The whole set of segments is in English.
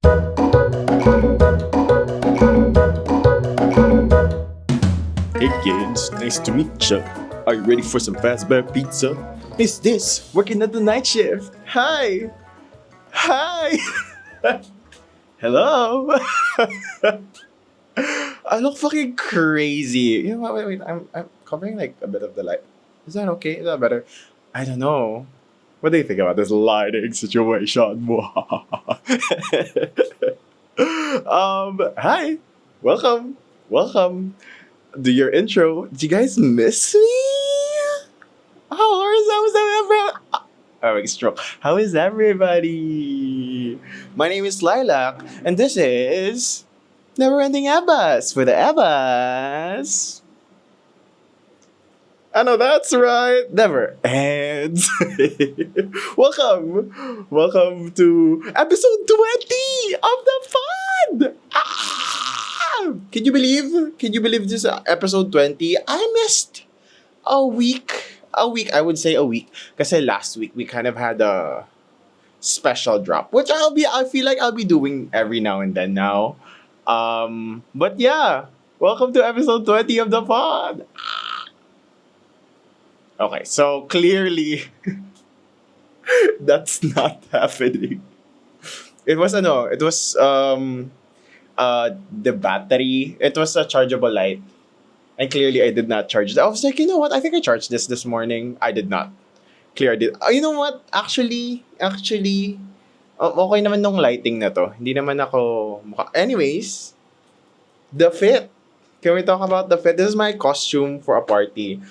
Hey kids, nice to meet ya. Are you ready for some fastbread pizza? Is this working at the night shift? Hi! Hi! Hello! I look fucking crazy. You know what? Wait. I'm covering like a bit of the light. Is that okay? Is that better? I don't know. What do you think about this lighting situation? Hi! Welcome! Welcome! Do your intro. Do you guys miss me? How is everybody? My name is Lilac, and this is Neverending Ebas for the Ebas. I know that's right. Never ends. Welcome to episode 20 of the fun. Can you believe? Can you believe this episode 20? I missed a week. I would say a week. Kasi last week we kind of had a special drop, which I feel like I'll be doing every now and then now. But yeah, welcome to episode 20 of the pod. Okay, so clearly that's not happening. It was the battery. It was a chargeable light. And clearly I did not charge it. I was like, you know what? I think I charged this morning. I did not. Clear I did. You know what? Actually, okay naman nung lighting na to. Hindi naman ako Anyways, the fit. Can we talk about the fit? This is my costume for a party.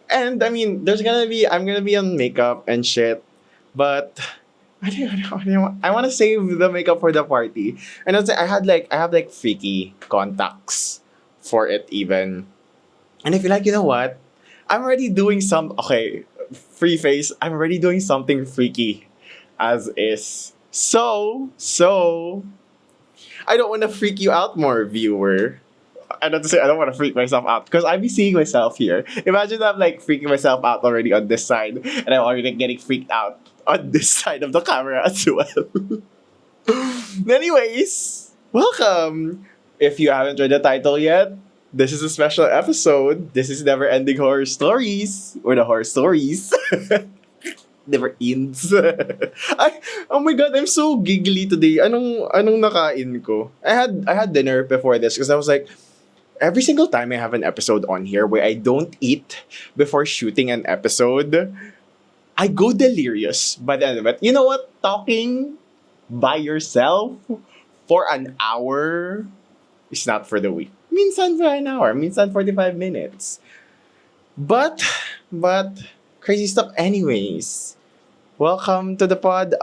And I mean, I'm gonna be on makeup and shit. But I want to save the makeup for the party. And I have like freaky contacts for it even. And I feel like, you know what? I'm already doing free face. I'm already doing something freaky as is. So, I don't want to freak you out more, viewer. I don't want to freak myself out because I'd be seeing myself here. Imagine I'm like freaking myself out already on this side and I'm already getting freaked out on this side of the camera as well. Anyways, welcome. If you haven't read the title yet, this is a special episode. This is Never Ending Horror Stories. Or the horror stories. Never ends. Oh my god, I'm so giggly today. Anong nakain ko? I had dinner before this because I was like, every single time I have an episode on here where I don't eat before shooting an episode, I go delirious by the end of it. You know what? Talking by yourself for an hour is not for the weak. Minsan for an hour, minsan 45 minutes. But crazy stuff anyways. Welcome to the pod.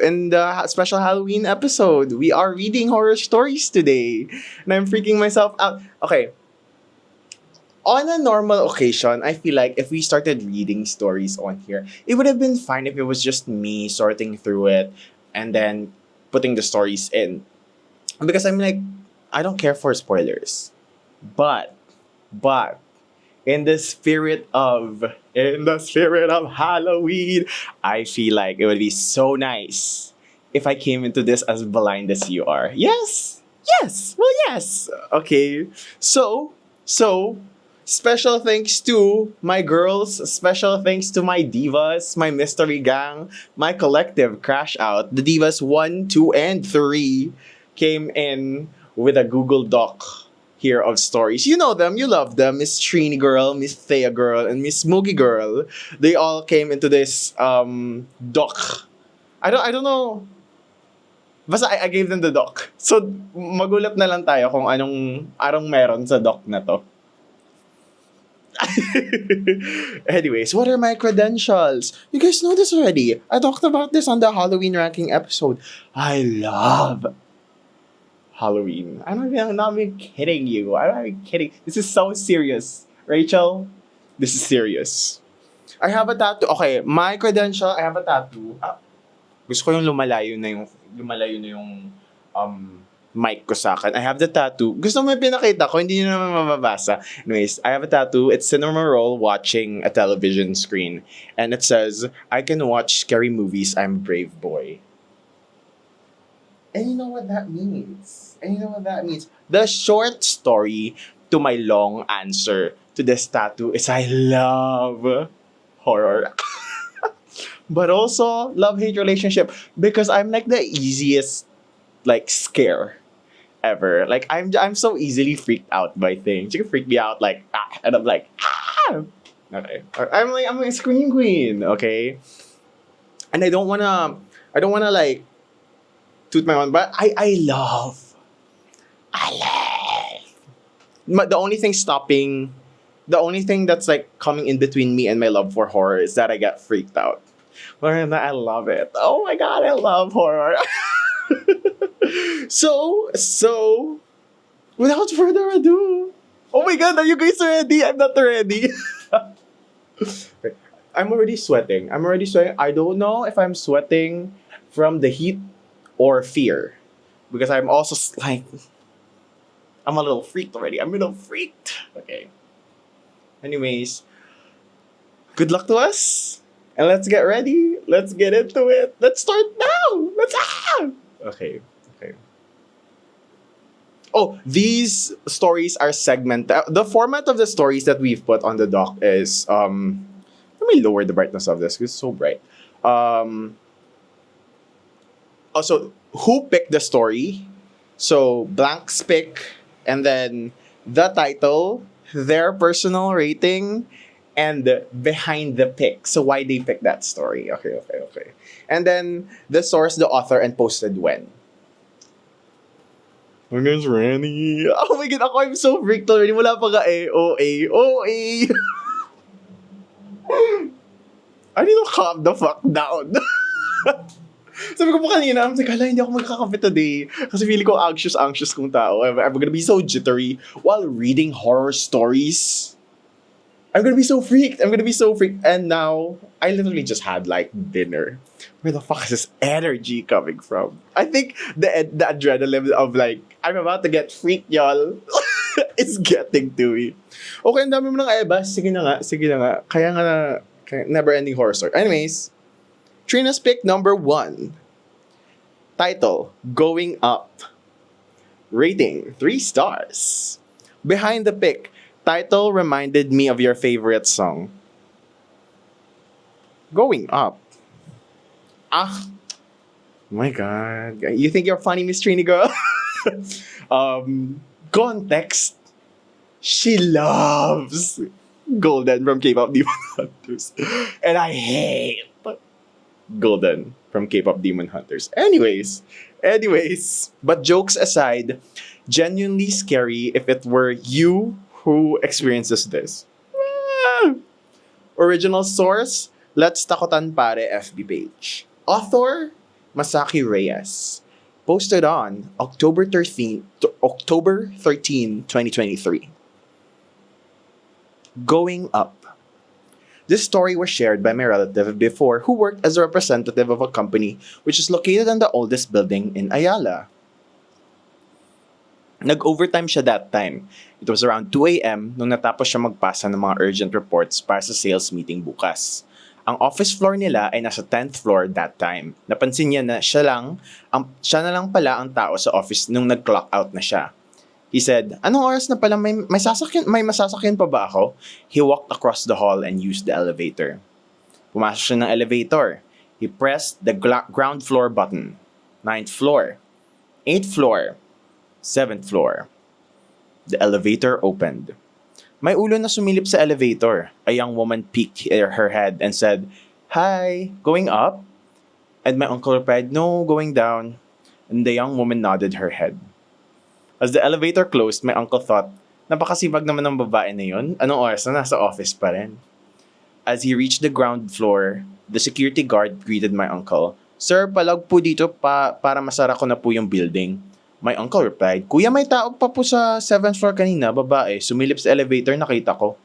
In the special Halloween episode, we are reading horror stories today. And I'm freaking myself out. Okay. On a normal occasion, I feel like if we started reading stories on here, it would have been fine if it was just me sorting through it and then putting the stories in. Because I'm like, I don't care for spoilers. But in the spirit of Halloween, I feel like it would be so nice if I came into this as blind as you are. Yes. Well, yes. Okay. So special thanks to my girls, special thanks to my divas, my mystery gang, my collective crash out. The divas 1, 2, and 3 came in with a Google Doc here of stories. You know them, you love them. Miss Trini Girl, Miss Thea Girl, and Miss Moogie Girl. They all came into this doc. I don't know. Basta I gave them the doc. So magulat na lang tayo kung anong meron sa doc na to. Anyways, what are my credentials? You guys know this already. I talked about this on the Halloween ranking episode. I love Halloween. I'm not even kidding you. I'm not even kidding. This is so serious. Rachel, this is serious. I have a tattoo. Okay, my credential, I have a tattoo. Gusto ko yung lumalayo na yung mic ko sa akin. I have the tattoo. Gusto mo yung pinakita ko, hindi nyo naman mababasa. Anyways, I have a tattoo. It's cinema roll watching a television screen. And it says, I can watch scary movies. I'm a brave boy. And you know what that means. And you know what that means. The short story to my long answer to this tattoo is I love horror. But also love-hate relationship because I'm like the easiest like scare ever. Like I'm so easily freaked out by things. You can freak me out like and I'm like okay. I'm like a scream queen, okay? And I don't wanna like toot my own, but I love. But the only thing that's like coming in between me and my love for horror is that I get freaked out. But I love it. Oh my god, I love horror. So without further ado, oh my god, are you guys ready? I'm not ready. I'm already sweating. I don't know if I'm sweating from the heat or fear because I'm also like I'm a little freaked already. I'm a little freaked. Okay. Anyways, good luck to us. And let's get ready. Let's get into it. Let's start now. Okay. Okay. Oh, these stories are segmented. The format of the stories that we've put on the doc is let me lower the brightness of this because it's so bright. Also, who picked the story? So blanks pick, and then the title, their personal rating, and behind the pick. So why they picked that story? Okay. And then the source, the author, and posted when. My name's Randy. Oh my god, I'm so freaked already. Wala pa ka eh. OA. I need to calm the fuck down. Sabi ko po kanina, I'm like, hala, hindi ako magkakape today. Kasi feeling ko anxious kong tao. I'm gonna be so jittery while reading horror stories. I'm gonna be so freaked. And now, I literally just had like dinner. Where the fuck is this energy coming from? I think the adrenaline of like, I'm about to get freaked, y'all. It's getting to me. Okay, ang dami mo ng ebas. Sige na nga. Never ending horror story. Anyways, Trina's pick number 1. Title, Going Up. Rating, 3 stars. Behind the pick, title reminded me of your favorite song. Going Up. My god. You think you're funny, Miss Trini girl? Context. She loves Golden from K-pop Demon Hunters. And I hate Golden from K-pop Demon Hunters. Anyways. But jokes aside, genuinely scary if it were you who experiences this. Original source, Let's Takotan Pare FB page. Author, Masaki Reyes. Posted on October 13, 2023. Going Up. This story was shared by my relative before who worked as a representative of a company which is located in the oldest building in Ayala. Nag-overtime siya that time. It was around 2 a.m. nung natapos siya magpasa ng mga urgent reports para sa sales meeting bukas. Ang office floor nila ay nasa 10th floor that time. Napansin niya na siya na lang pala ang tao sa office nung nag-clock out na siya. He said, anong oras na pala may masasakyan pa ba ako? He walked across the hall and used the elevator. Pumasok siya ng elevator. He pressed the ground floor button. 9th floor. 8th floor. 7th floor. The elevator opened. May ulo na sumilip sa elevator. A young woman peeked her head and said, Hi, going up? And my uncle replied, No, going down. And the young woman nodded her head. As the elevator closed, my uncle thought, napakasibag naman ng babae na yun. Anong oras na nasa office pa rin? As he reached the ground floor, the security guard greeted my uncle. Sir, palag po dito para masara ko na po yung building. My uncle replied, Kuya, may tao pa po sa 7th floor kanina, babae. Sumilip sa elevator, nakita ko.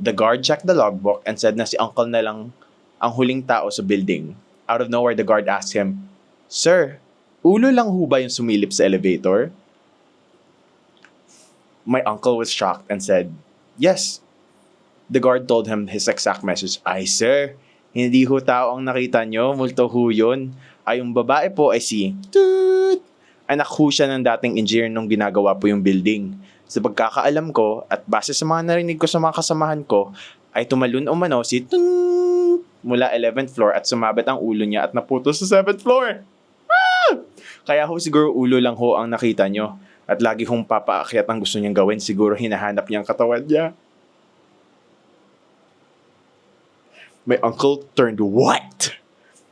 The guard checked the logbook and said na si uncle na lang ang huling tao sa building. Out of nowhere, the guard asked him, Sir, ulo lang ho ba yung sumilip sa elevator? My uncle was shocked and said, Yes. The guard told him his exact message. Ay, sir, hindi ho tao ang nakita nyo, multo ho yun. Ay, yung babae po ay si Toot. Anak ho siya ng dating engineer nung ginagawa po yung building. Sa pagkakaalam ko at base sa mga narinig ko sa mga kasamahan ko, ay tumalon umano si Toot mula 11th floor at sumabit ang ulo niya at naputos sa 7th floor. Kaya ho siguro ulo lang ho ang nakita nyo. At lagi hong papaakyat ang gusto niyang gawin. Siguro hinahanap niya ang katawan niya. My uncle turned white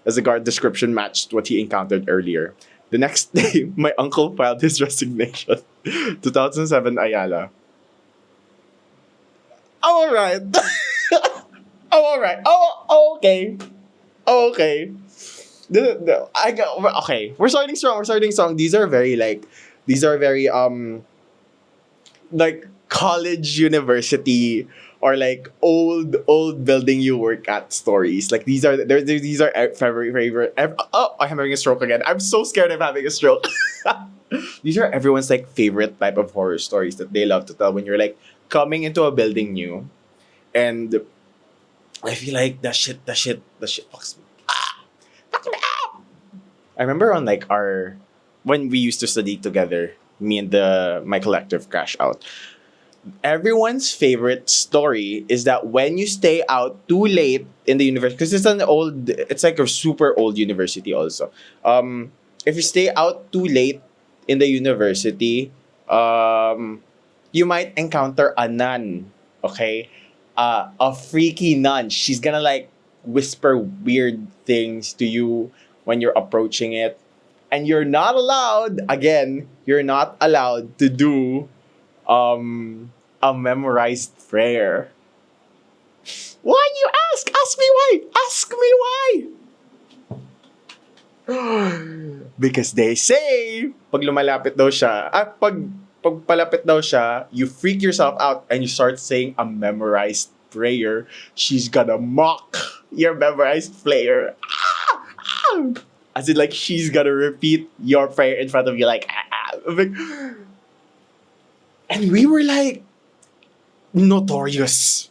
as the guard description matched what he encountered earlier. The next day, my uncle filed his resignation. 2007 Ayala. Oh, alright. Oh, alright. Oh, okay. Oh, okay. Okay. We're starting strong. These are very like college, university, or like old building you work at stories. Like these are favorite. Oh, I'm having a stroke again. I'm so scared of having a stroke. These are everyone's like favorite type of horror stories that they love to tell when you're like coming into a building new, and I feel like the shit fucks me. Fuck me up. I remember on like when we used to study together, me and my collective crash out. Everyone's favorite story is that when you stay out too late in the university, because it's like a super old university also. If you stay out too late in the university, you might encounter a nun, okay? A freaky nun. She's gonna like whisper weird things to you when you're approaching it. And you're not allowed to do a memorized prayer. Why you ask? Ask me why. Ask me why. Because they say, pag lumalapit daw siya, pag palapit daw siya, you freak yourself out and you start saying a memorized prayer, she's gonna mock your memorized prayer. As in, like, she's gonna repeat your prayer in front of you, like, and we were like, notorious,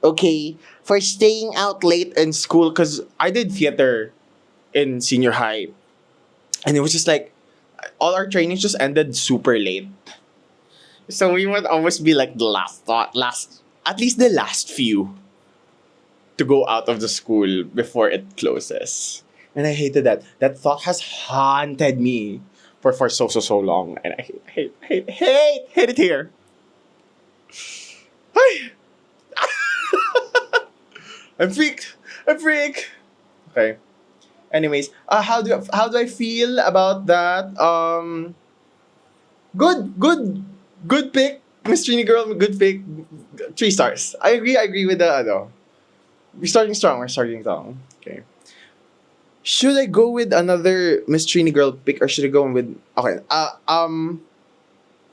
okay, for staying out late in school, because I did theater in senior high, and it was just like, all our trainings just ended super late. So we would always be like the at least the last few to go out of the school before it closes. And I hated that. That thought has haunted me for so long. And I hate it here. Ay! I'm freaked. Okay. Anyways, how do I feel about that? Good pick, Miss Trini girl. Good pick. 3 stars. I agree with the We're starting strong. Okay. Should I go with another Miss Trini girl pick or should I go with okay?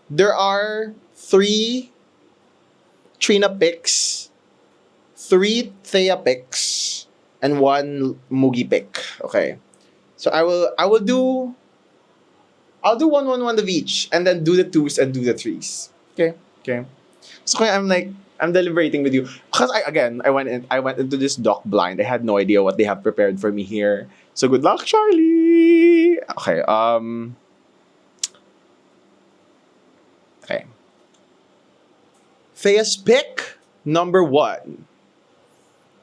There are 3 Trina picks, 3 Thea picks, and 1 Mugi pick. Okay. So I'll do 1 of each and then do the 2s and do the 3s. Okay. So I'm deliberating with you because I went into this doc blind. I had no idea what they have prepared for me here. So good luck, Charlie. Okay. Okay. Thea's pick number 1.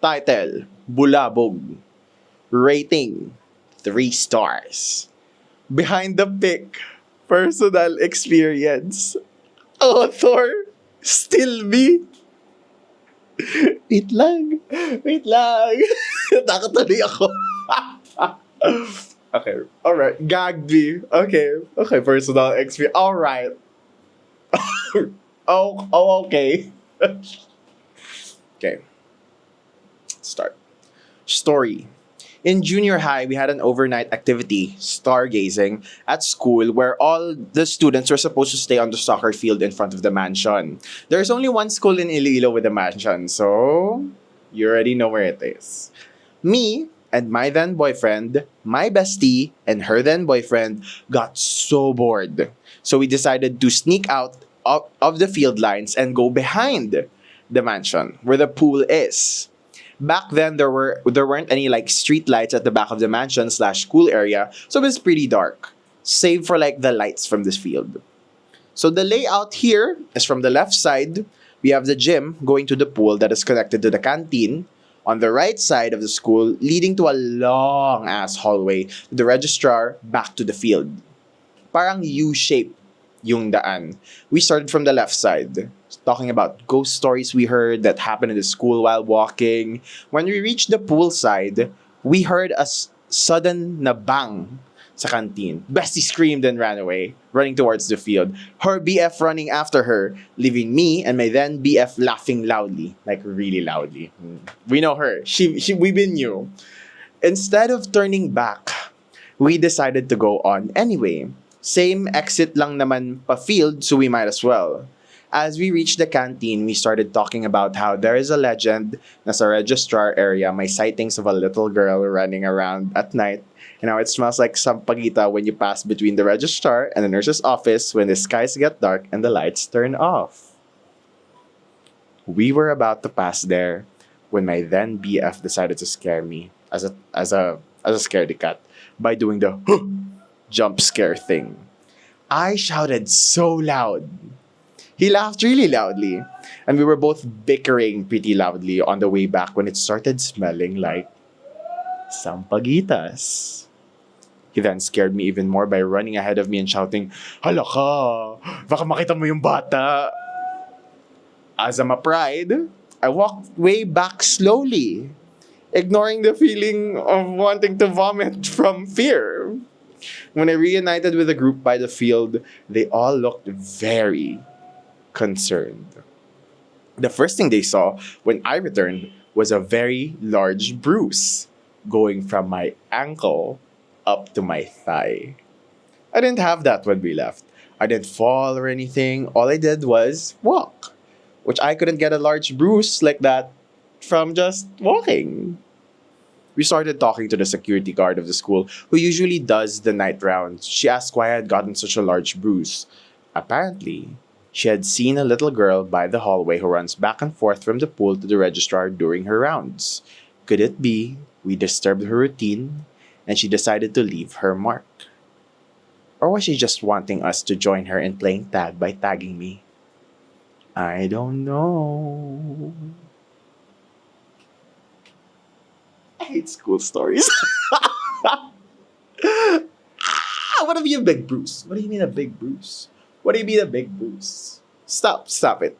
Title: Bulabog. Rating: 3 stars. Behind the pick: personal experience. Author: still me. Wait lang. Nakatuloy ako. Okay. Alright. Gagged me. Okay. Personal experience. Alright. Okay. Okay. Start. Story. In junior high, we had an overnight activity, stargazing, at school where all the students were supposed to stay on the soccer field in front of the mansion. There's only one school in Iloilo with a mansion, so you already know where it is. Me and my then boyfriend, my bestie, and her then boyfriend got so bored. So we decided to sneak out of the field lines and go behind the mansion where the pool is. Back then, there weren't any like street lights at the back of the mansion slash school area, so it was pretty dark, save for like the lights from this field. So the layout here is from the left side, we have the gym going to the pool that is connected to the canteen. On the right side of the school, leading to a long ass hallway to the registrar back to the field. Parang U-shape yung daan. We started from the left side, talking about ghost stories we heard that happened in the school while walking. When we reached the pool side, we heard a sudden na bang sa canteen. Bestie screamed and ran away, running towards the field. Her BF running after her, leaving me and my then BF laughing loudly, like really loudly. We know her. We been knew. Instead of turning back, we decided to go on anyway. Same exit lang naman pa field, so we might as well. As we reached the canteen, we started talking about how there is a legend na sa registrar area may sightings of a little girl running around at night, and how it smells like sampagita when you pass between the registrar and the nurse's office when the skies get dark and the lights turn off. We were about to pass there when my then BF decided to scare me as a scaredy cat by doing the jump scare thing. I shouted so loud. He laughed really loudly, and we were both bickering pretty loudly on the way back when it started smelling like sampaguitas. He then scared me even more by running ahead of me and shouting, "Hala ka! Baka makita mo yung bata!" As I'm a pride, I walked way back slowly, ignoring the feeling of wanting to vomit from fear. When I reunited with the group by the field, they all looked very concerned. The first thing they saw when I returned was a very large bruise going from my ankle up to my thigh. I didn't have that when we left. I didn't fall or anything. All I did was walk, which I couldn't get a large bruise like that from just walking. We started talking to the security guard of the school, who usually does the night rounds. She asked why I had gotten such a large bruise. Apparently, she had seen a little girl by the hallway who runs back and forth from the pool to the registrar during her rounds. Could it be we disturbed her routine and she decided to leave her mark? Or was she just wanting us to join her in playing tag by tagging me? I don't know. I hate school stories. What do you mean a big bruise? What do you mean a big bruise? What do you mean a big bruise? Stop it.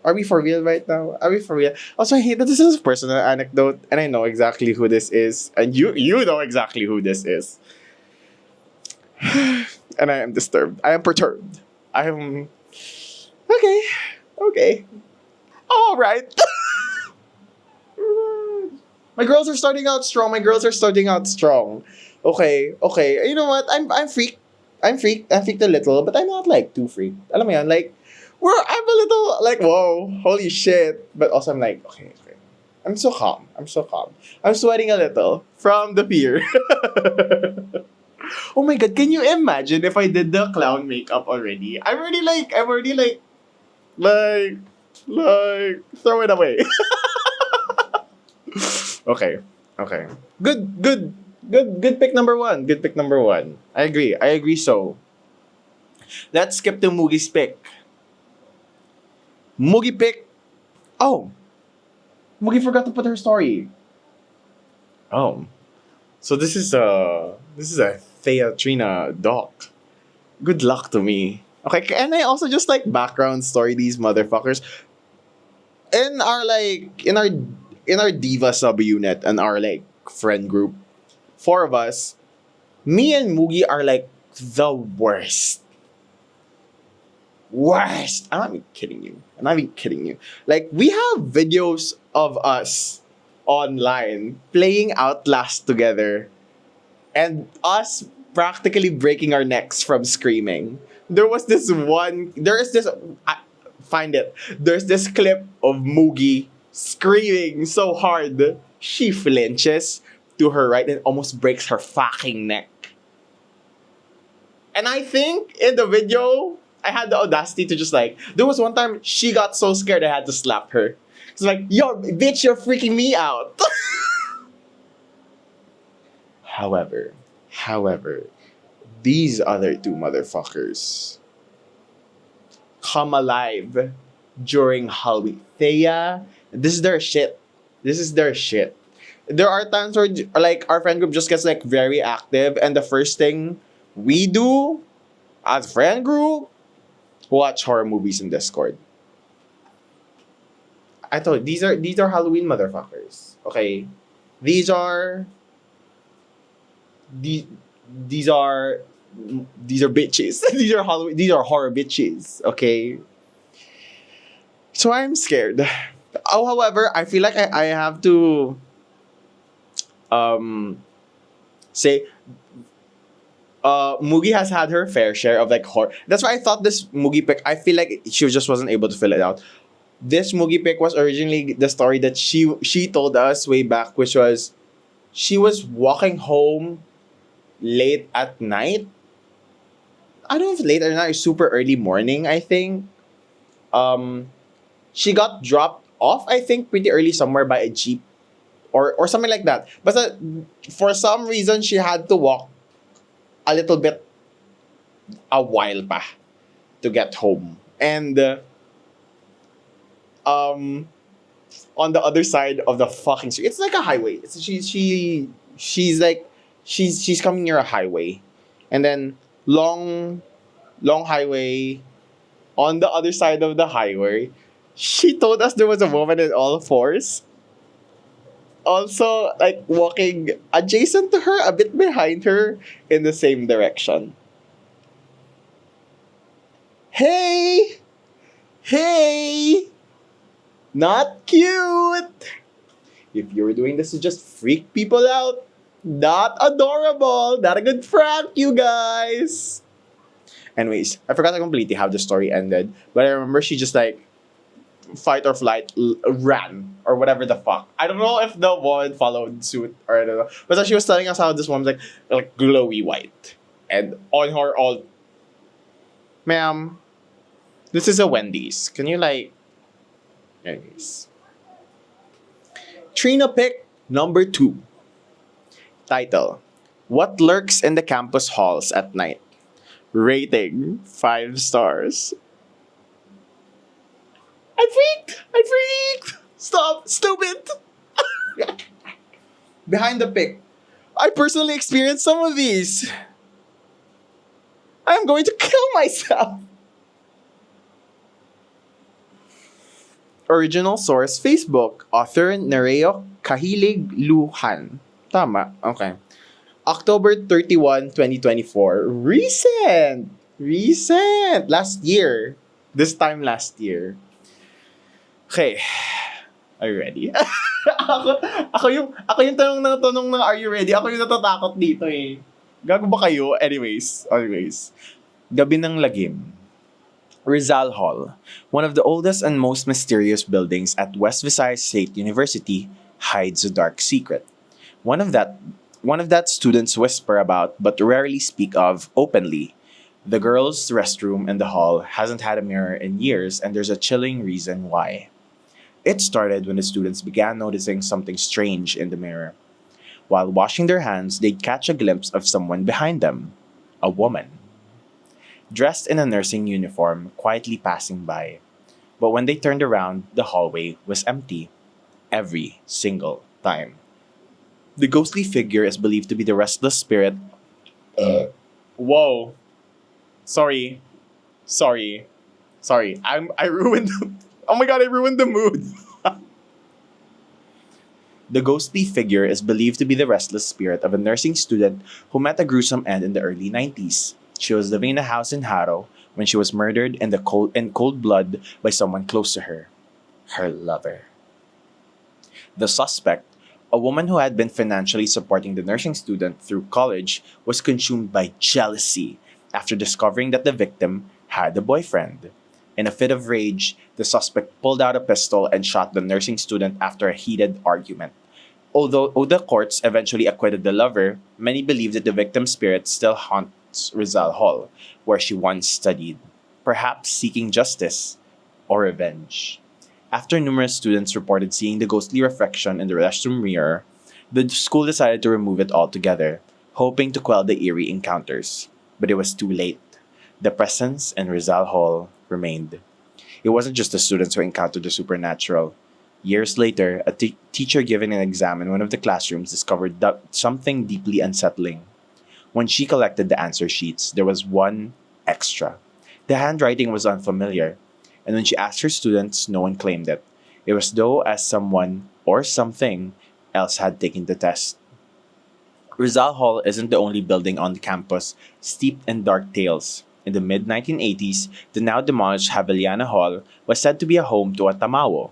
Are we for real right now? Are we for real? Also, I hate that this is a personal anecdote and I know exactly who this is. And you know exactly who this is. And I am disturbed. I am perturbed. I am... Okay. All right. My girls are starting out strong. Okay. You know what? I'm freaked. I'm freaked a little, but I'm not like too freaked. Alam mo yan, like, I'm a little like, whoa, holy shit. But also I'm like, okay. I'm so calm. I'm sweating a little from the fear. Oh my god, can you imagine if I did the clown makeup already? I'm already like, throw it away. Okay. Good pick number one. I agree so. Let's skip to Mugi's pick. Mugi pick. Oh. Mugi forgot to put her story. Oh. So this is a Theatrina doc. Good luck to me. Okay, can I also just like background story these motherfuckers? In our diva subunit and our like friend group, 4 of us, me and Mugi are like the worst. I'm not even kidding you. Like, we have videos of us online playing Outlast together and us practically breaking our necks from screaming. There's this clip of Mugi screaming so hard she flinches to her right and almost breaks her fucking neck. And I think in the video, I had the audacity to just like, there was one time she got so scared I had to slap her. It's like, yo, bitch, you're freaking me out. However, however, these other two motherfuckers come alive during Halloween. Thea, this is their shit. This is their shit. There are times where like our friend group just gets like very active, and the first thing we do as friend group, watch horror movies in Discord. I told you, these are Halloween motherfuckers. Okay, these are these these are these are bitches. These are Halloween. These are horror bitches. Okay, so I'm scared. Oh, however, I feel like I have to um say Mugi has had her fair share of like horror. That's why I thought this Mugi pick. I feel like she just wasn't able to fill it out. This Mugi pick was originally the story that she told us way back, which was she was walking home late at night. I don't know if late at night, super early morning. I think. Um, she got dropped off. I think pretty early somewhere by a jeep or something like that. But for some reason, she had to walk a little bit a while pa to get home. And um on the other side of the fucking street, it's like a highway. She's like she's coming near a highway. And then long highway on the other side of the highway. She told us there was a woman in all fours. Also like walking adjacent to her, a bit behind her in the same direction. Hey! Hey! Not cute! If you were doing this to just freak people out, not adorable, not a good prank, you guys! Anyways, I forgot completely how the story ended, but I remember she just like fight or flight ran or whatever the fuck. I don't know if the woman followed suit or I don't know. But then she was telling us how this woman's like glowy white. And on her all, ma'am, this is a Wendy's. Can you like anyways. Trina pick number 2. Title: What lurks in the campus halls at night? Rating: 5 stars. I freaked! I freaked! Stop! Stupid! Behind the pic. I personally experienced some of these. I am going to kill myself. Original source Facebook. Author Nereo Kahilig Luhan. Tama. Okay. October 31, 2024. Recent! Recent! Last year. This time last year. Okay. Are you ready? ako yung tanong na are you ready? Ako yung natatakot dito eh. Gago ba kayo? Anyways. Gabi ng Lagim. Rizal Hall, one of the oldest and most mysterious buildings at West Visayas State University, hides a dark secret. One of that students whisper about but rarely speak of openly. The girls' restroom in the hall hasn't had a mirror in years, and there's a chilling reason why. It started when the students began noticing something strange in the mirror. While washing their hands, they'd catch a glimpse of someone behind them, a woman, dressed in a nursing uniform, quietly passing by. But when they turned around, the hallway was empty. Every single time. The ghostly figure is believed to be the restless spirit. Whoa. Sorry. I ruined. Oh my god! I ruined the mood. The ghostly figure is believed to be the restless spirit of a nursing student who met a gruesome end in the early 90s. She was living in a house in Haro when she was murdered in cold blood by someone close to her, her lover. The suspect, a woman who had been financially supporting the nursing student through college, was consumed by jealousy after discovering that the victim had a boyfriend. In a fit of rage, the suspect pulled out a pistol and shot the nursing student after a heated argument. Although the courts eventually acquitted the lover, many believe that the victim's spirit still haunts Rizal Hall, where she once studied, perhaps seeking justice or revenge. After numerous students reported seeing the ghostly reflection in the restroom mirror, the school decided to remove it altogether, hoping to quell the eerie encounters. But it was too late. The presence in Rizal Hall remained. It wasn't just the students who encountered the supernatural. Years later, a teacher giving an exam in one of the classrooms discovered something deeply unsettling. When she collected the answer sheets, there was one extra. The handwriting was unfamiliar, and when she asked her students, no one claimed it. It was though as someone or something else had taken the test. Rizal Hall isn't the only building on the campus steeped in dark tales. In the mid 1980s, the now demolished Javeliana Hall was said to be a home to a tamawo,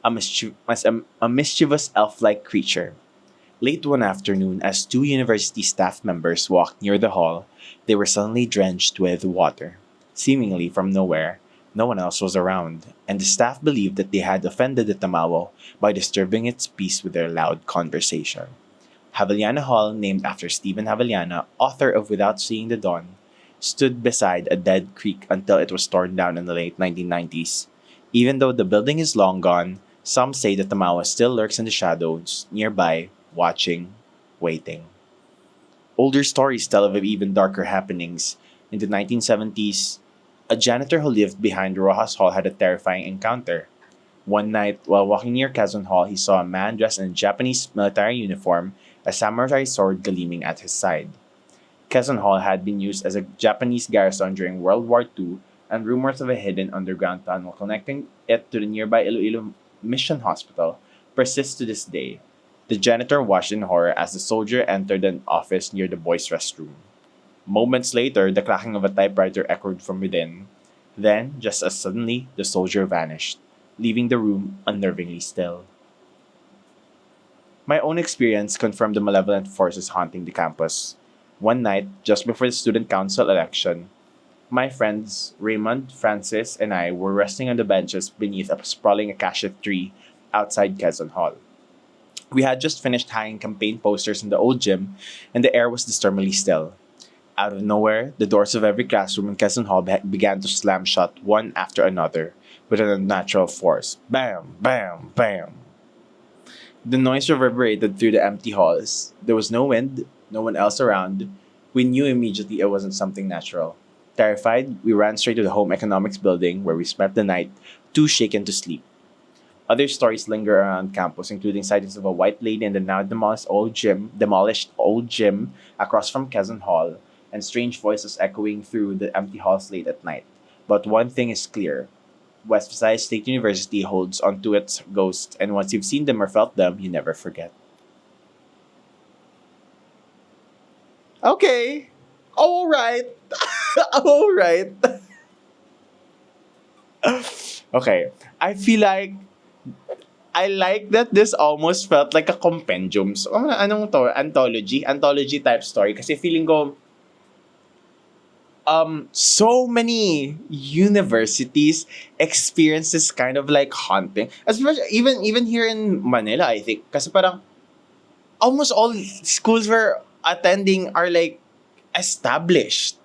a mischievous elf like creature. Late one afternoon, as two university staff members walked near the hall, they were suddenly drenched with water. Seemingly from nowhere, no one else was around, and the staff believed that they had offended the tamawo by disturbing its peace with their loud conversation. Javeliana Hall, named after Stephen Javeliana, author of Without Seeing the Dawn, stood beside a dead creek until it was torn down in the late 1990s. Even though the building is long gone, some say that the Mawa still lurks in the shadows nearby, watching, waiting. Older stories tell of even darker happenings. In the 1970s, a janitor who lived behind Rojas Hall had a terrifying encounter. One night, while walking near Quezon Hall, he saw a man dressed in a Japanese military uniform, a samurai sword gleaming at his side. Quezon Hall had been used as a Japanese garrison during World War II, and rumors of a hidden underground tunnel connecting it to the nearby Iloilo Mission Hospital persist to this day. The janitor watched in horror as the soldier entered an office near the boys' restroom. Moments later, the clacking of a typewriter echoed from within. Then, just as suddenly, the soldier vanished, leaving the room unnervingly still. My own experience confirmed the malevolent forces haunting the campus. One night, just before the student council election, my friends Raymond, Francis, and I were resting on the benches beneath a sprawling acacia tree outside Quezon Hall. We had just finished hanging campaign posters in the old gym, and the air was disturbingly still. Out of nowhere, the doors of every classroom in Quezon Hall began to slam shut one after another with an unnatural force. Bam, bam, bam. The noise reverberated through the empty halls. There was no wind, no one else around. We knew immediately it wasn't something natural. Terrified, we ran straight to the home economics building where we spent the night, too shaken to sleep. Other stories linger around campus, including sightings of a white lady in the now demolished old gym across from Quezon Hall, and strange voices echoing through the empty halls late at night. But one thing is clear. West Visayas State University holds onto its ghosts, and once you've seen them or felt them, you never forget. Okay. All right. All right. Okay. I like that this almost felt like a compendium. So, anong to? Anthology? Anthology type story. Kasi feeling ko, so many universities experience this kind of like haunting. Especially even here in Manila, I think. Kasi parang almost all schools we're attending are like established.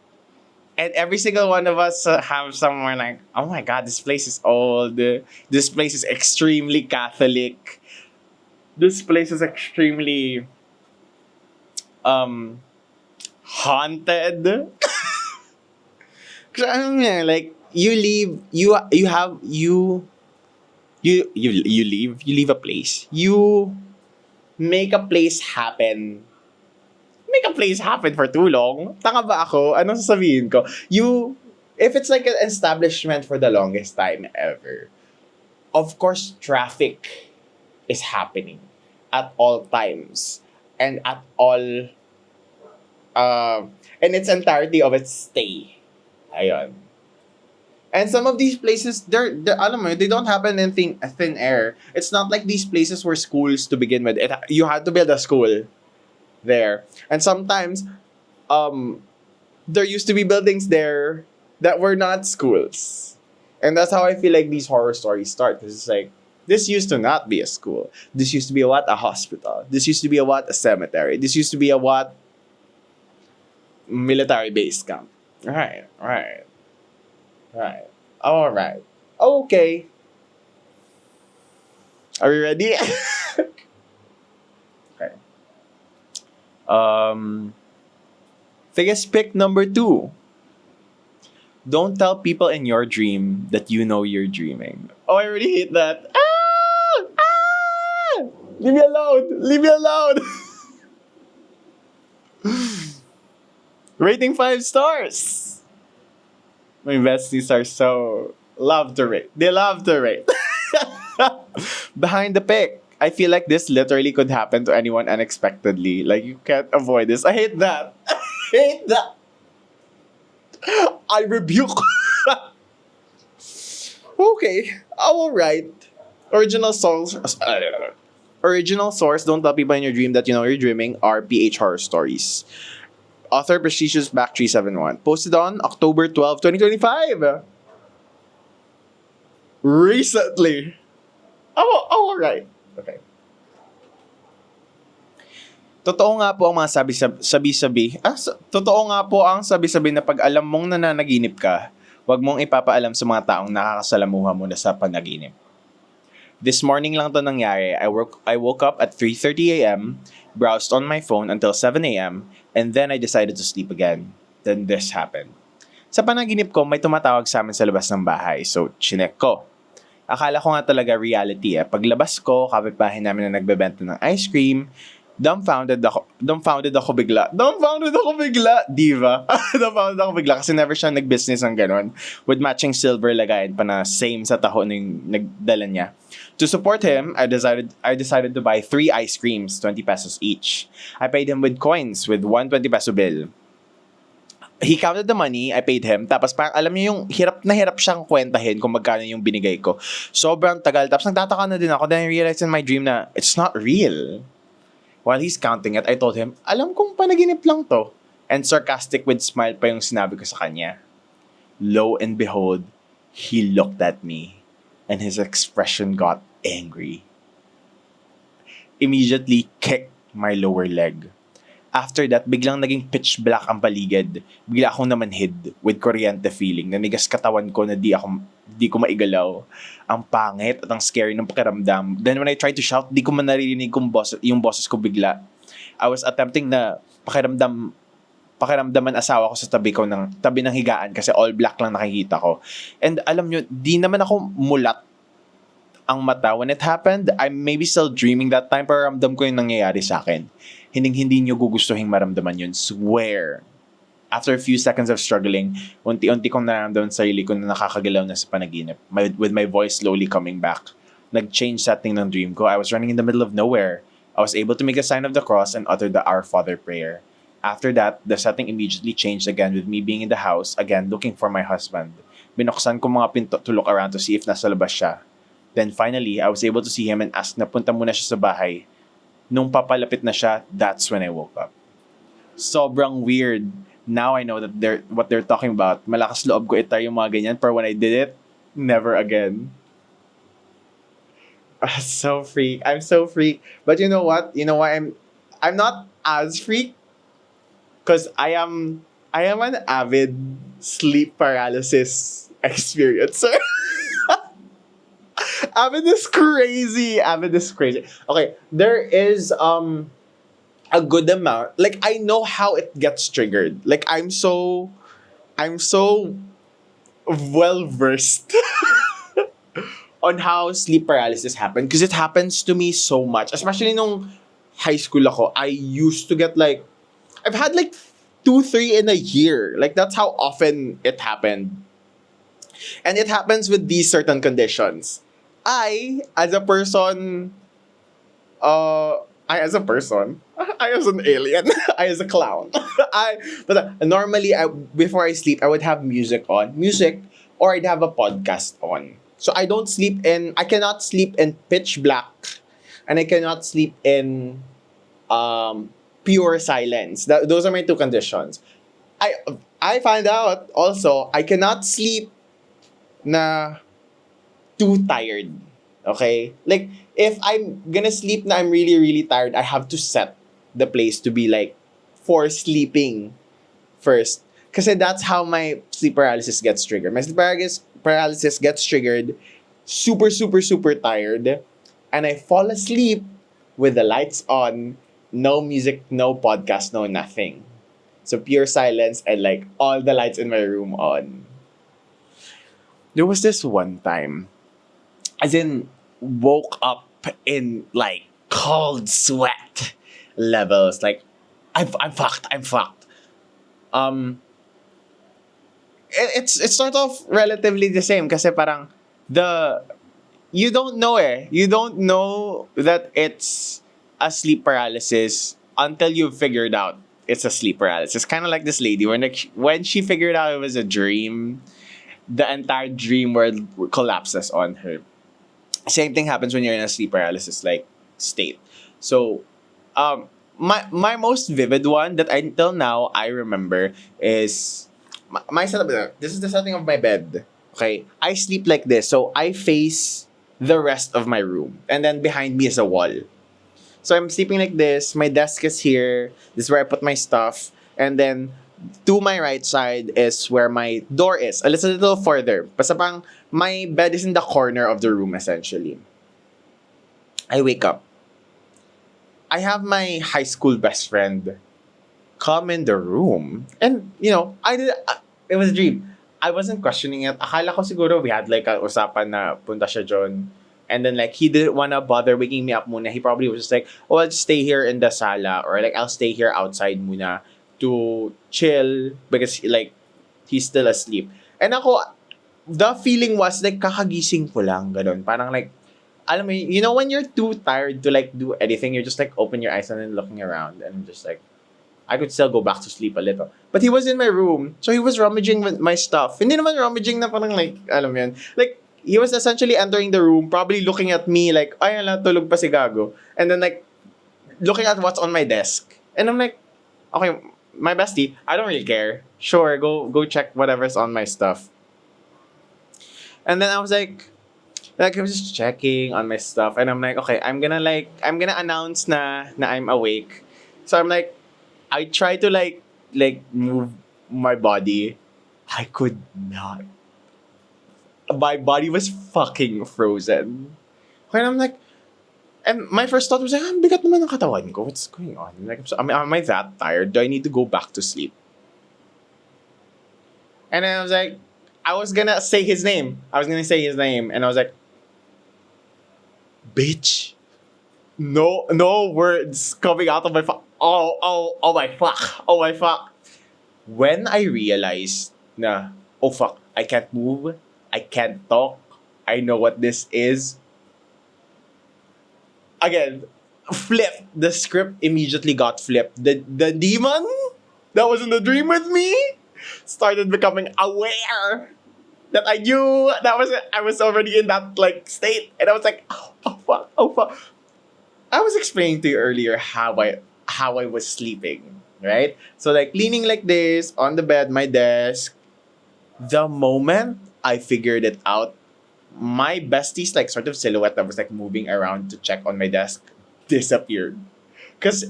And every single one of us have somewhere like, oh my god, this place is old. This place is extremely Catholic. This place is extremely um haunted. Kasi ano yan, like you leave, you have you leave a place. You make a place happen. Make a place happen for too long. Tanga ba ako? Anong sasabihin ko? If it's like an establishment for the longest time ever, of course, traffic is happening at all times and at all, in its entirety of its stay. Ayun. And some of these places, alam mo, they don't happen in thin air. It's not like these places were schools to begin with. You had to build a school there. And sometimes, um, there used to be buildings there that were not schools. And that's how I feel like these horror stories start. Because it's like, this used to not be a school. This used to be a what? A hospital. This used to be a what? A cemetery. This used to be a what? Military base camp. Right, right, right. All right. Okay. Are we ready? Okay. Biggest pick number 2. Don't tell people in your dream that you know you're dreaming. Oh, I really hate that. Ah! Ah! Leave me alone! Leave me alone! Rating 5 stars. My besties are so love to rate. They love to rate. Behind the pick. I feel like this literally could happen to anyone unexpectedly. Like you can't avoid this. I hate that. I hate that. I rebuke. Okay. All right. Original source. Original source. Don't tell people in your dream that you know you're dreaming. Are PH Horror Stories. Author Prestigious Back 371. Posted on October 12, 2025. Recently. Oh, all right. Okay. Totoo nga po ang mga sabi-sabi. Totoo nga po ang sabi-sabi na pag alam mong nananaginip ka, huwag mong ipapaalam sa mga taong nakakasalamuha mo na sa panaginip. This morning lang to nangyari. I woke up at 3:30 a.m., browsed on my phone until 7 a.m., and then I decided to sleep again. Then this happened. Sa panaginip ko, may tumatawag sa amin sa labas ng bahay, so chinek ko. Akala ko nga talaga reality eh. Paglabas ko, kapitbahay namin na nagbebenta ng ice cream, dumbfounded ako bigla. Diva. Dumbfounded ako bigla kasi never siya nag-business ng ganon. With matching silver lagayan pa na same sa taho ng nagdala niya. To support him, I decided to buy 3 ice creams, 20 pesos each. I paid him with coins, with 1 20 peso bill. He counted the money, I paid him, tapos parang alam niyo yung hirap na hirap siyang kwentahin kung magkano yung binigay ko. Sobrang tagal, tapos nagtataka na din ako, then I realized in my dream na it's not real. While he's counting it, I told him, alam kong panaginip lang to. And sarcastic with smile pa yung sinabi ko sa kanya. Lo and behold, he looked at me and his expression got angry. Immediately kicked my lower leg. After that, biglang naging pitch black ang paligid. Bigla akong namanhid with kuryente feeling. Nanigas katawan ko na di ko maigalaw. Ang pangit at ang scary ng pakiramdam. Then when I tried to shout, di ko man naririnig yung boses ko bigla. I was attempting na pakiramdaman asawa ko sa tabi ng higaan kasi all black lang nakikita ko. And alam nyo, di naman ako mulat ang mata when it happened. I'm maybe still dreaming that time, pero ramdam ko yung nangyayari sa akin. Hindi nyo gugustuhin maramdaman yun. Swear. After a few seconds of struggling, unti-unti kong naramdaman sa sarili ko na nakakagalaw na sa panaginip. With my voice slowly coming back. Nag-change setting ng dream ko. I was running in the middle of nowhere. I was able to make a sign of the cross and utter the Our Father prayer. After that, the setting immediately changed again with me being in the house, again looking for my husband. Binuksan ko mga pinto to look around to see if nasa labas siya. Then finally, I was able to see him and ask na punta muna siya sa bahay. Nung papalapit na siya, that's when I woke up. Sobrang weird. Now I know that what they're talking about. Malakas loob ko itry yung mga ganyan, pero when I did it, never again. So freak. I'm so freak. But you know what? You know why I'm not as freak? Because I am an avid sleep paralysis experiencer. Avid is crazy. Okay, there is a good amount. Like I know how it gets triggered. Like I'm so well versed on how sleep paralysis happens because it happens to me so much. Especially nung high school ako, I used to get like I've had like 2-3 in a year. Like that's how often it happened. And it happens with these certain conditions. I as an alien, I as a clown. Normally before I sleep, I would have music or I'd have a podcast on. So I cannot sleep in pitch black, and I cannot sleep in pure silence. Those are my 2 conditions. I find out also I cannot sleep na too tired. Okay? Like, if I'm gonna sleep na I'm really, really tired, I have to set the place to be like for sleeping first. Kasi that's how my sleep paralysis gets triggered. My sleep paralysis gets triggered super, super, super tired. and I fall asleep with the lights on, no music, no podcast, no nothing. So pure silence and like all the lights in my room on. There was this one time, as in woke up in like cold sweat levels. Like I'm fucked. I'm fucked. Um, it's sort of relatively the same kasi parang the you don't know You don't know that it's a sleep paralysis until you've figured out it's a sleep paralysis. Kind of like this lady when she figured out it was a dream, the entire dream world collapses on her. Same thing happens when you're in a sleep paralysis like state. So, my most vivid one that until now I remember is my setup. This is the setting of my bed. Okay, I sleep like this, so I face the rest of my room, and then behind me is a wall. So I'm sleeping like this. My desk is here. This is where I put my stuff, and then to my right side is where my door is. A little further. Basta pang my bed is in the corner of the room essentially. I wake up. I have my high school best friend come in the room. And, it was a dream. I wasn't questioning it. Akala ko siguro we had like a usapan na punta siya dyan. And then like he didn't wanna bother waking me up muna. He probably was just like, oh, I'll just stay here in the sala or like I'll stay here outside muna to chill because like he's still asleep. And ako, the feeling was like kakagising ko lang ganun. Parang like alam mo, when you're too tired to like do anything, you're just like open your eyes and then looking around and just like I could still go back to sleep a little. But he was in my room, so he was rummaging with my stuff. Hindi naman rummaging na parang like, alam mo yun. Like, he was essentially entering the room, probably looking at me like, ay, ala, tulog pa si Gago. And then like, looking at what's on my desk. And I'm like, okay, my bestie, I don't really care. Sure, go check whatever's on my stuff. And then I was like I was just checking on my stuff, and I'm like, okay, I'm gonna announce na I'm awake. So I'm like, I try to like move my body. I could not. My body was fucking frozen. When I'm like, and my first thought was like, ang bigat naman ng katawan ko. What's going on? Like, am I that tired? Do I need to go back to sleep? And then I was like, I was gonna say his name. And I was like, bitch. No words coming out of my oh my fuck. Oh my fuck. When I realized na, oh fuck, I can't move, I can't talk, I know what this is. Again, flipped. The script immediately got flipped. The demon that was in the dream with me started becoming aware that I knew that was it. I was already in that like state, and I was like, oh fuck. I was explaining to you earlier how I was sleeping, right? So like leaning like this on the bed, my desk. The moment I figured it out, my bestie's like sort of silhouette that was like moving around to check on my desk disappeared. Cause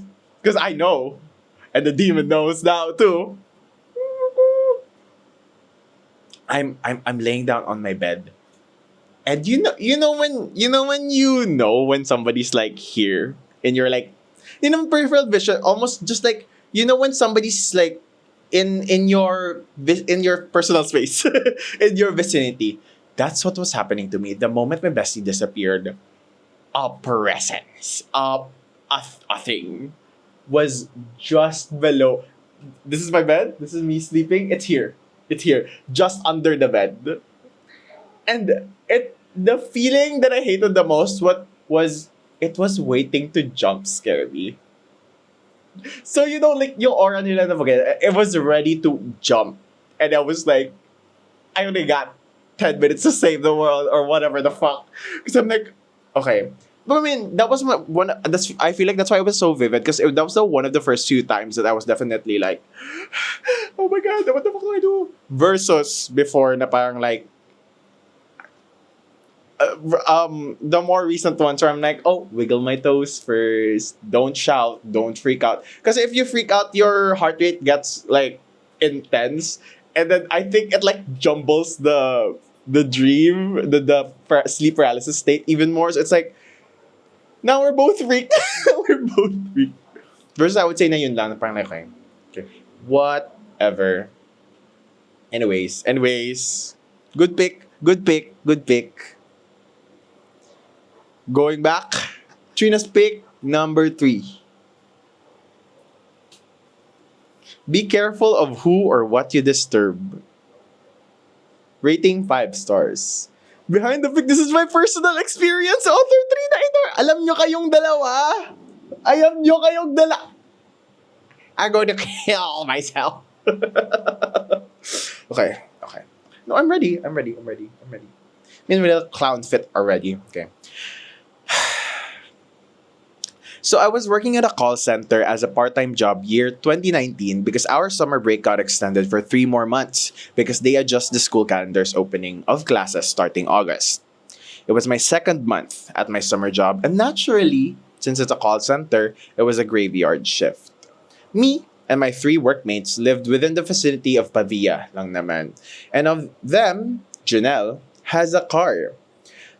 I know, and the demon knows now too. I'm laying down on my bed. And when somebody's like here and you're like peripheral vision, almost just like when somebody's like in your personal space in your vicinity. That's what was happening to me the moment my bestie disappeared. A presence, a thing was just below. This is my bed. This is me sleeping. It's here, just under the bed. And the feeling that I hated the most it was waiting to jump scare me. So like yung aura nila na forget, it was ready to jump. And I was like, I only got 10 minutes to save the world or whatever the fuck. Because I'm like, okay. But I mean, that was I feel like that's why it was so vivid. Because that was one of the first few times that I was definitely like, oh my god, what the fuck do I do? Versus before na parang like, the more recent ones where I'm like, oh, wiggle my toes first. Don't shout. Don't freak out. Because if you freak out, your heart rate gets like intense, and then I think it like jumbles the dream, the sleep paralysis state even more. So it's like Now we're both freaked. We're both freaked. First, I would say na yun lang. Parang like, okay. Whatever. Anyways. Good pick. Good pick. Good pick. Going back. Trina's pick, number 3. Be careful of who or what you disturb. Rating 5 stars. Behind the pick, this is my personal experience. Author 3 na ito. Alam nyo kayong dalawa. I'm going to kill myself. Okay. No, I'm ready. I mean, with a clown fit already. Okay. So I was working at a call center as a part-time job year 2019 because our summer break got extended for 3 more months because they adjust the school calendar's opening of classes starting August. It was my second month at my summer job, and naturally, since it's a call center, it was a graveyard shift. Me and my 3 workmates lived within the vicinity of Pavia lang naman. And of them, Janelle has a car.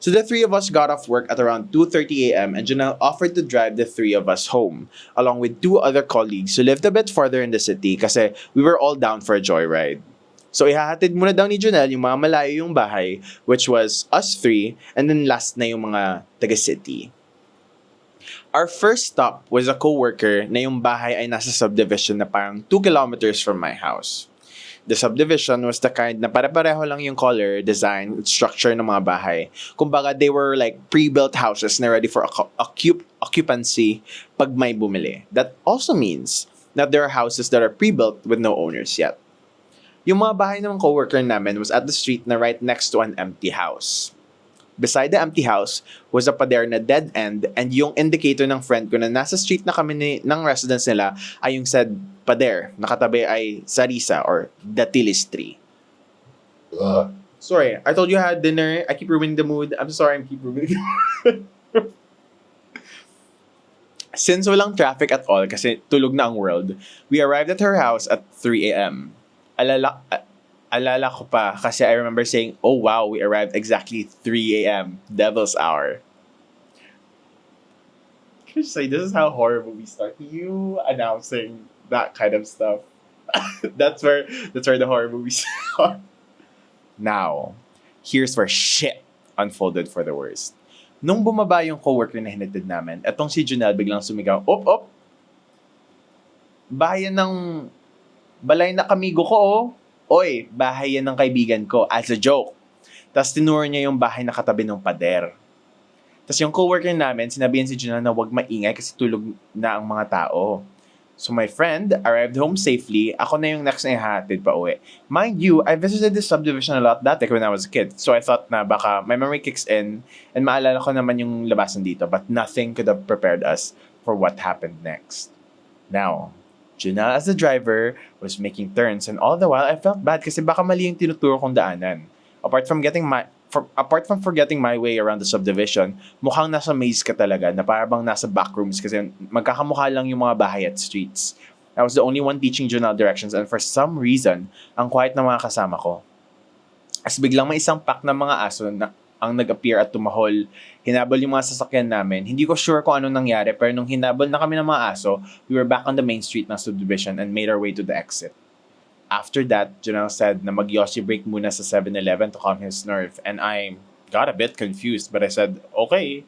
So the 3 of us got off work at around 2:30 a.m. and Janelle offered to drive the 3 of us home, along with 2 other colleagues who lived a bit farther in the city kasi we were all down for a joyride. So ihahatid muna daw ni Janelle yung mga malayo yung bahay, which was us 3, and then last na yung mga taga-city. Our first stop was a co-worker na yung bahay ay nasa subdivision na parang 2 kilometers from my house. The subdivision was the kind na pare-pareho lang yung color, design, structure ng mga bahay. Kumbaga, they were like pre-built houses na ready for occupancy pag may bumili. That also means that there are houses that are pre-built with no owners yet. Yung mga bahay ng coworker namin was at the street na right next to an empty house. Beside the empty house was a pader na dead end, and yung indicator ng friend ko na nasa street na kami ng residence nila ay yung said pader. Nakatabi ay sarisa or datilis tree. Sorry, I told you I had dinner. I keep ruining the mood. I'm sorry, I keep ruining the mood. Since walang traffic at all kasi tulog na ang world, we arrived at her house at 3 a.m. Alala ko pa kasi I remember saying, oh wow, we arrived exactly 3 a.m. Devil's hour. Can you say this is how horror movies start? You announcing that kind of stuff. that's where the horror movies are. Now, here's where shit unfolded for the worst. Nung bumaba yung coworker na hinatid namin, etong si Junel biglang sumigaw, op! Balay na kamigo ko, oh. Oy, bahay yan ng kaibigan ko, as a joke. Tapos tinuro niya yung bahay na katabi ng pader. Tapos yung coworker namin, sinabihan si Junel na wag maingay kasi tulog na ang mga tao. So my friend arrived home safely. Ako na yung next na ihatid pa uwi. Mind you, I visited this subdivision a lot dati when I was a kid. So I thought na baka my memory kicks in and maalala ko naman yung labasan dito. But nothing could have prepared us for what happened next. Now, Junel as the driver was making turns, and all the while I felt bad kasi baka mali yung tinuturo kong daanan. Apart from forgetting my way around the subdivision, mukhang nasa maze ka talaga na parang nasa backrooms kasi magkakamukha lang yung mga bahay at streets. I was the only one teaching Junel directions, and for some reason, ang quiet ng mga kasama ko. As biglang may isang pack ng mga aso na ang nag-appear at tumahol, hinabol yung mga sasakyan namin. Hindi ko sure kung anong nangyari, pero nung hinabol na kami ng mga aso, we were back on the main street ng subdivision and made our way to the exit. After that, Janelle said na mag-yoshi break muna sa 7-Eleven to calm his nerve, and I got a bit confused, but I said, okay.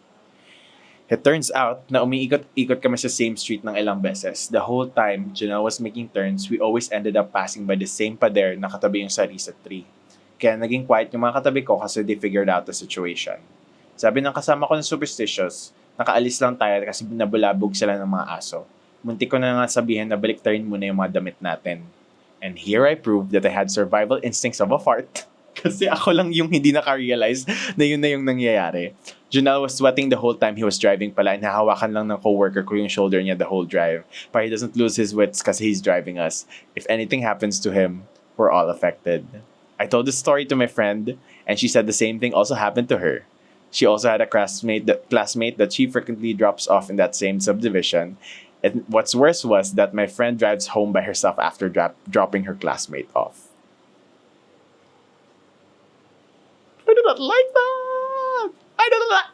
It turns out na umiikot-ikot kami sa same street ng ilang beses. The whole time Janelle was making turns, we always ended up passing by the same pader na katabi yung sarisa tree. Kaya naging quiet yung mga katabi ko kasi they figured out the situation. Sabi ng kasama ko na superstitious, nakaalis lang tayo kasi nabulabog sila ng mga aso. Muntik ko na nga sabihin na baliktarin muna yung mga damit natin. And here I proved that I had survival instincts of a fart. Kasi ako lang yung hindi naka-realize na yun na yung nangyayari. Junel was sweating the whole time he was driving pala, and nahawakan lang ng coworker ko yung shoulder niya the whole drive. Para he doesn't lose his wits kasi he's driving us. If anything happens to him, we're all affected. I told the story to my friend, and she said the same thing also happened to her. She also had a classmate that she frequently drops off in that same subdivision. And what's worse was that my friend drives home by herself after dropping her classmate off. I do not like that! I do not like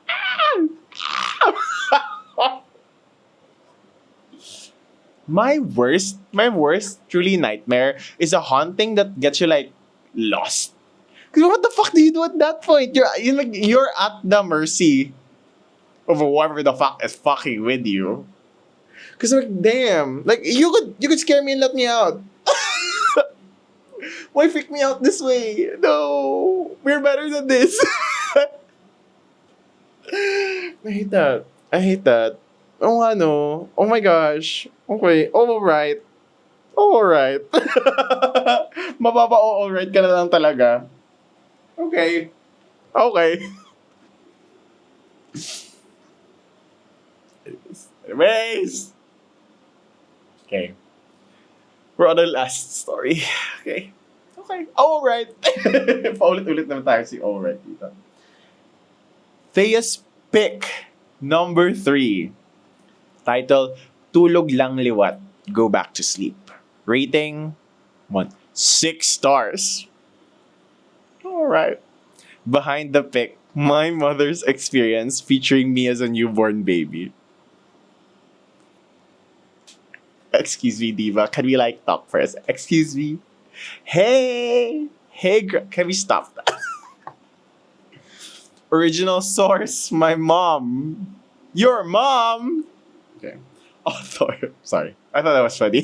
My worst truly nightmare is a haunting that gets you like lost. Because what the fuck do you do at that point? You're at the mercy of whoever the fuck is fucking with you. Because like damn, like you could scare me and let me out. Why freak me out this way? No, we're better than this. I hate that. I hate that. Oh ano. Oh my gosh. Okay. All right. All right. Mababa all right ka na lang talaga. Okay. Okay. Anyways. Okay. We're on the last story. Okay. Okay. All right. Paulit-ulit naman tayo si all right dito. Thea's pick number 3. Title, Tulog Lang Liwat. Go Back to Sleep. Rating, 6 stars. Alright. Behind the pick, my mother's experience featuring me as a newborn baby. Excuse me, Diva. Can we like talk first? Excuse me. Hey! Hey, girl. Can we stop that? Original source, my mom. Your mom? Okay. Author. Sorry. I thought that was funny.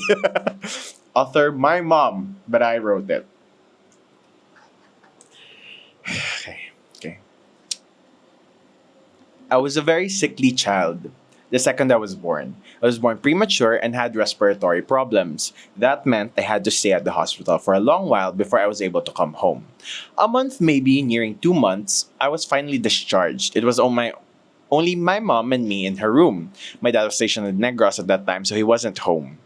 Author, my mom, but I wrote it. Okay. Okay. I was a very sickly child. The second I was born. I was born premature and had respiratory problems. That meant I had to stay at the hospital for a long while before I was able to come home. A month, maybe nearing 2 months, I was finally discharged. It was only my mom and me in her room. My dad was stationed in Negros at that time, so he wasn't home.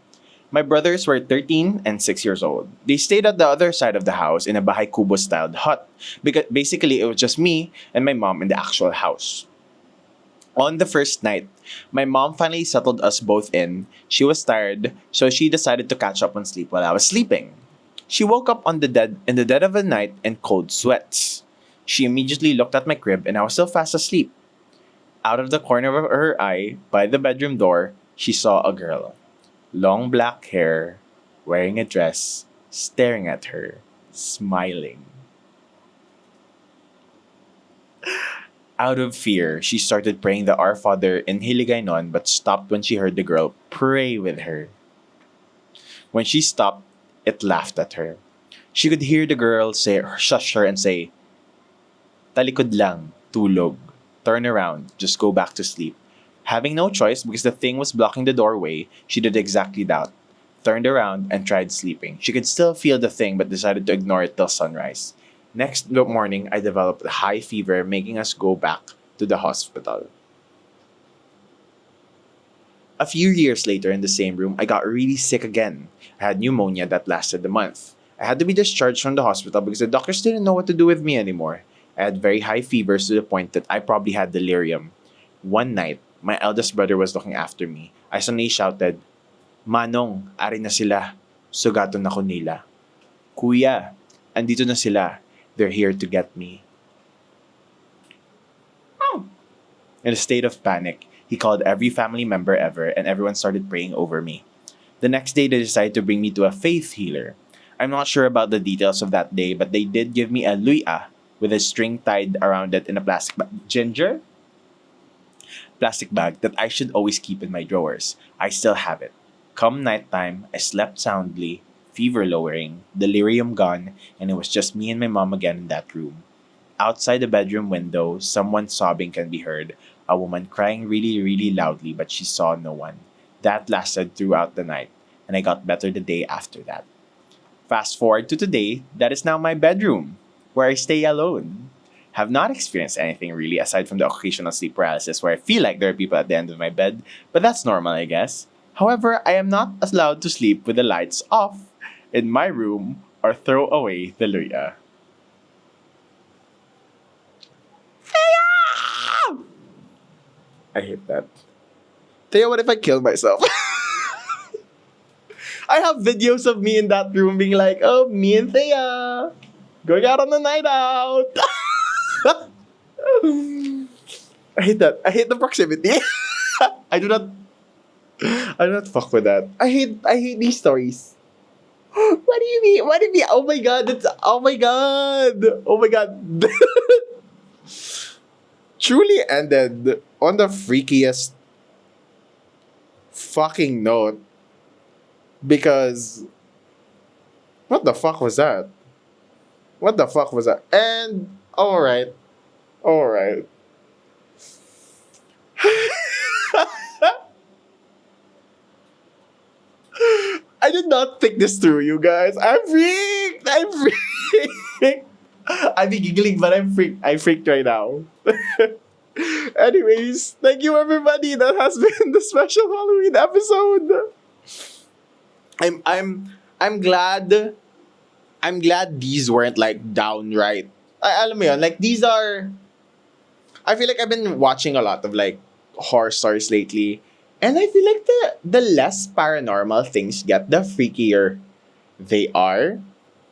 My brothers were 13 and 6 years old. They stayed at the other side of the house in a Bahay Kubo styled hut. Because basically, it was just me and my mom in the actual house. On the first night, my mom finally settled us both in. She was tired, so she decided to catch up on sleep while I was sleeping. She woke up in the dead of the night in cold sweats. She immediately looked at my crib and I was still fast asleep. Out of the corner of her eye, by the bedroom door, she saw a girl. Long black hair, wearing a dress, staring at her, smiling. Out of fear, she started praying the Our Father in Hiligaynon but stopped when she heard the girl pray with her. When she stopped, it laughed at her. She could hear the girl shush her and say, Talikod lang, tulog. Turn around, just go back to sleep. Having no choice because the thing was blocking the doorway, she did exactly that. Turned around and tried sleeping. She could still feel the thing but decided to ignore it till sunrise. Next morning, I developed a high fever, making us go back to the hospital. A few years later, in the same room, I got really sick again. I had pneumonia that lasted a month. I had to be discharged from the hospital because the doctors didn't know what to do with me anymore. I had very high fevers to the point that I probably had delirium. One night, my eldest brother was looking after me. I suddenly shouted, Manong, ari na sila. Sugaton ako nila. Kuya, andito na sila. They're here to get me. Oh. In a state of panic, he called every family member ever and everyone started praying over me. The next day, they decided to bring me to a faith healer. I'm not sure about the details of that day, but they did give me a luya with a string tied around it in a plastic bag. Ginger? Plastic bag that I should always keep in my drawers. I still have it. Come nighttime, I slept soundly, fever lowering, delirium gone, and it was just me and my mom again in that room. Outside the bedroom window, someone sobbing can be heard, a woman crying really, really loudly, but she saw no one. That lasted throughout the night, and I got better the day after that. Fast forward to today, that is now my bedroom, where I stay alone. Have not experienced anything really aside from the occasional sleep paralysis where I feel like there are people at the end of my bed, but that's normal, I guess. However, I am not allowed to sleep with the lights off in my room or throw away the luya. I hate that. Thea, what if I kill myself? I have videos of me in that room being like, oh, me and Thea going out on the night out. I hate that. I hate the proximity. I do not. I don't fuck with that. I hate these stories. What do you mean? What do you mean? Oh my god, that's oh my god. Oh my god. Truly ended on the freakiest fucking note because what the fuck was that? What the fuck was that? And alright. Alright. I did not think this through, you guys. I'm freaked. I'm freaked. I'd be giggling, but I'm freaked. I'm freaked right now. Anyways, thank you everybody. That has been the special Halloween episode. I'm I'm I'm glad. I'm glad these weren't like downright. Alam mo yun, like these are. I feel like I've been watching a lot of like horror stories lately, and I feel like the less paranormal things get, the freakier they are.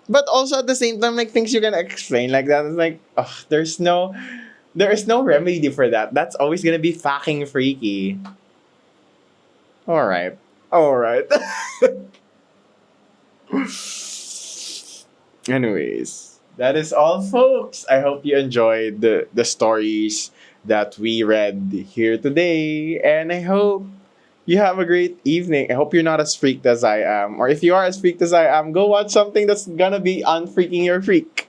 But also at the same time, like things you can explain like that, it's like, oh, there is no remedy for that. That's always gonna be fucking freaky. All right, all right. Anyways, that is all, folks. I hope you enjoyed the stories that we read here today, and I hope you have a great evening. I hope you're not as freaked as I am, or if you are as freaked as I am, go watch something that's gonna be unfreaking your freak.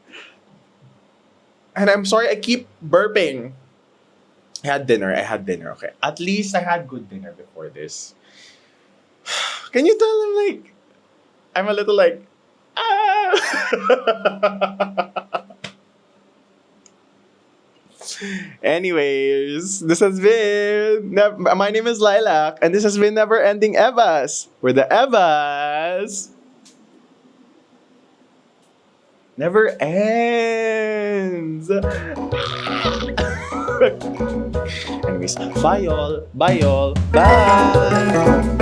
And I'm sorry, I keep burping. I had dinner. I had dinner. Okay, at least I had good dinner before this. Can you tell them like I'm a little like ah. Anyways, this has been my name is Lilac, and this has been Never Ending Ebas. Where the Ebas never ends. Anyways, bye y'all. Bye y'all. Bye.